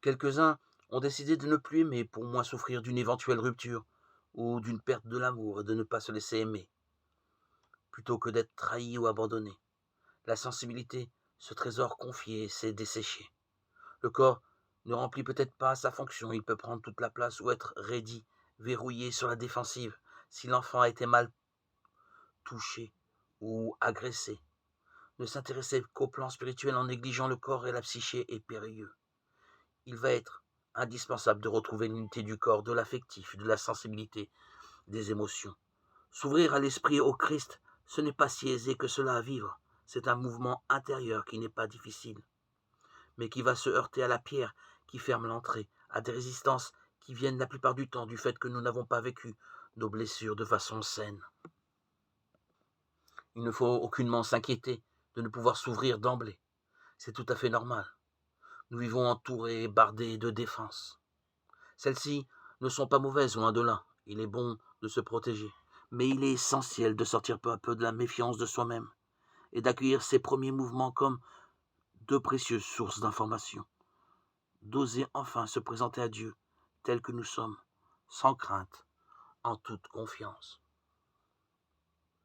Quelques-uns ont décidé de ne plus aimer pour moins souffrir d'une éventuelle rupture ou d'une perte de l'amour et de ne pas se laisser aimer, plutôt que d'être trahi ou abandonné. La sensibilité, ce trésor confié, s'est desséché. Le corps ne remplit peut-être pas sa fonction, il peut prendre toute la place ou être raidi, verrouillé sur la défensive, si l'enfant a été mal touché ou agressé. Ne s'intéresser qu'au plan spirituel en négligeant le corps et la psyché est périlleux. Il va être indispensable de retrouver l'unité du corps, de l'affectif, de la sensibilité, des émotions. S'ouvrir à l'esprit au Christ, ce n'est pas si aisé que cela à vivre. C'est un mouvement intérieur qui n'est pas difficile, mais qui va se heurter à la pierre qui ferme l'entrée, à des résistances qui viennent la plupart du temps du fait que nous n'avons pas vécu nos blessures de façon saine. Il ne faut aucunement s'inquiéter de ne pouvoir s'ouvrir d'emblée. C'est tout à fait normal. Nous vivons entourés et bardés de défenses. Celles-ci ne sont pas mauvaises, loin de là. Il est bon de se protéger. Mais il est essentiel de sortir peu à peu de la méfiance de soi-même et d'accueillir ces premiers mouvements comme de précieuses sources d'informations. D'oser enfin se présenter à Dieu tel que nous sommes, sans crainte, en toute confiance.